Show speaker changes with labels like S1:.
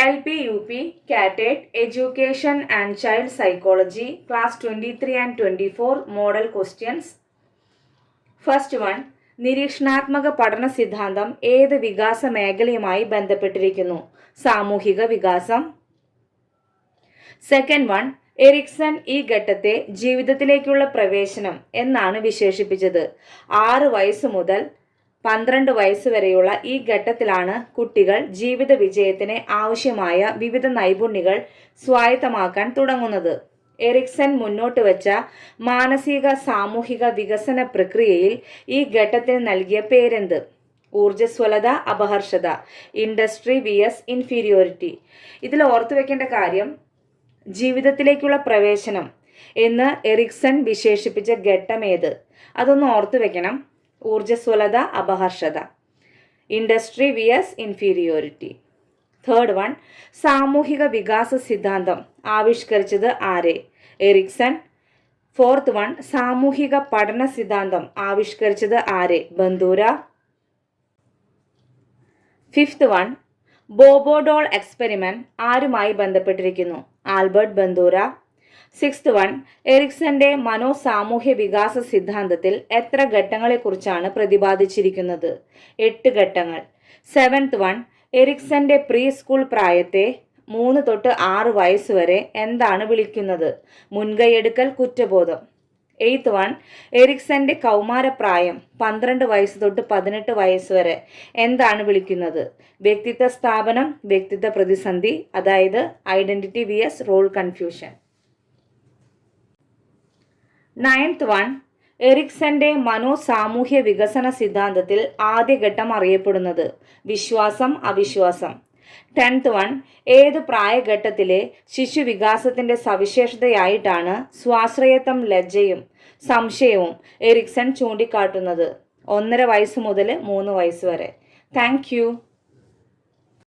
S1: LP, UP, CAT-8, Education and Child Psychology, Class 23 and 24 Model Questions. First one, നിരീക്ഷണാത്മക പഠന സിദ്ധാന്തം ഏത് വികാസ മേഖലയുമായി ബന്ധപ്പെട്ടിരിക്കുന്നു? സാമൂഹിക വികാസം. സെക്കൻഡ് വൺ, എറിക്സൺ ഈ ഘട്ടത്തെ ജീവിതത്തിലേക്കുള്ള പ്രവേശനം എന്നാണ് വിശേഷിപ്പിച്ചത്. 6 വയസ്സ് മുതൽ 12 വയസ്സ് വരെയുള്ള ഈ ഘട്ടത്തിലാണ് കുട്ടികൾ ജീവിത വിജയത്തിന് ആവശ്യമായ വിവിധ നൈപുണ്യങ്ങൾ സ്വായത്തമാക്കാൻ തുടങ്ങുന്നത്. എറിക്സൺ മുന്നോട്ട് വെച്ച മാനസിക സാമൂഹിക വികസന പ്രക്രിയയിൽ ഈ ഘട്ടത്തിന് നൽകിയ പേരെന്ത്? ഊർജ്ജസ്വലത, അപഹർഷത, ഇൻഡസ്ട്രി vs ഇൻഫീരിയോറിറ്റി. ഇതിൽ ഓർത്തു വെക്കേണ്ട കാര്യം, ജീവിതത്തിലേക്കുള്ള പ്രവേശനം എന്ന് എറിക്സൺ വിശേഷിപ്പിച്ച ഘട്ടം ഏത്? അതൊന്ന് ഓർത്തു വെക്കണം. ഊർജ്ജസ്വലത, അപഹർഷത, industry vs inferiority. Third one, സാമൂഹിക വികാസ സിദ്ധാന്തം ആവിഷ്കരിച്ചത് ആരെ? എറിക്സൺ. ഫോർത്ത് വൺ, സാമൂഹിക പഠന സിദ്ധാന്തം ആവിഷ്കരിച്ചത് ആരെ? Bandura. Fifth one, Bobo doll experiment ആരുമായി ബന്ധപ്പെട്ടിരിക്കുന്നു? Albert Bandura. സിക്സ്ത് വൺ, എറിക്സന്റെ മനോസാമൂഹ്യ വികാസ സിദ്ധാന്തത്തിൽ എത്ര ഘട്ടങ്ങളെക്കുറിച്ചാണ് പ്രതിപാദിച്ചിരിക്കുന്നത്? 8 ഘട്ടങ്ങൾ. സെവൻത് വൺ, എറിക്സന്റെ പ്രീ സ്കൂൾ പ്രായത്തെ 3 തൊട്ട് 6 വയസ്സ് വരെ എന്താണ് വിളിക്കുന്നത്? മുൻകൈയെടുക്കൽ, കുറ്റബോധം. എയ്ത്ത് വൺ, എറിക്സന്റെ കൗമാരപ്രായം 12 വയസ്സ് തൊട്ട് 18 വയസ്സ് വരെ എന്താണ് വിളിക്കുന്നത്? വ്യക്തിത്വ സ്ഥാപനം, വ്യക്തിത്വ പ്രതിസന്ധി, അതായത് identity vs role confusion. Ninth one, എറിക്സന്റെ മനോസാമൂഹ്യ വികസന സിദ്ധാന്തത്തിൽ ആദ്യഘട്ടം അറിയപ്പെടുന്നത്? വിശ്വാസം, അവിശ്വാസം. 10th വൺ, ഏത് പ്രായഘട്ടത്തിലെ ശിശുവികാസത്തിന്റെ സവിശേഷതയായിട്ടാണ് സ്വാശ്രയത്വം, ലജ്ജയും സംശയവും എറിക്സൺ ചൂണ്ടിക്കാട്ടുന്നത്? 1.5 വയസ്സ് മുതൽ 3 വയസ്സ് വരെ. Thank you.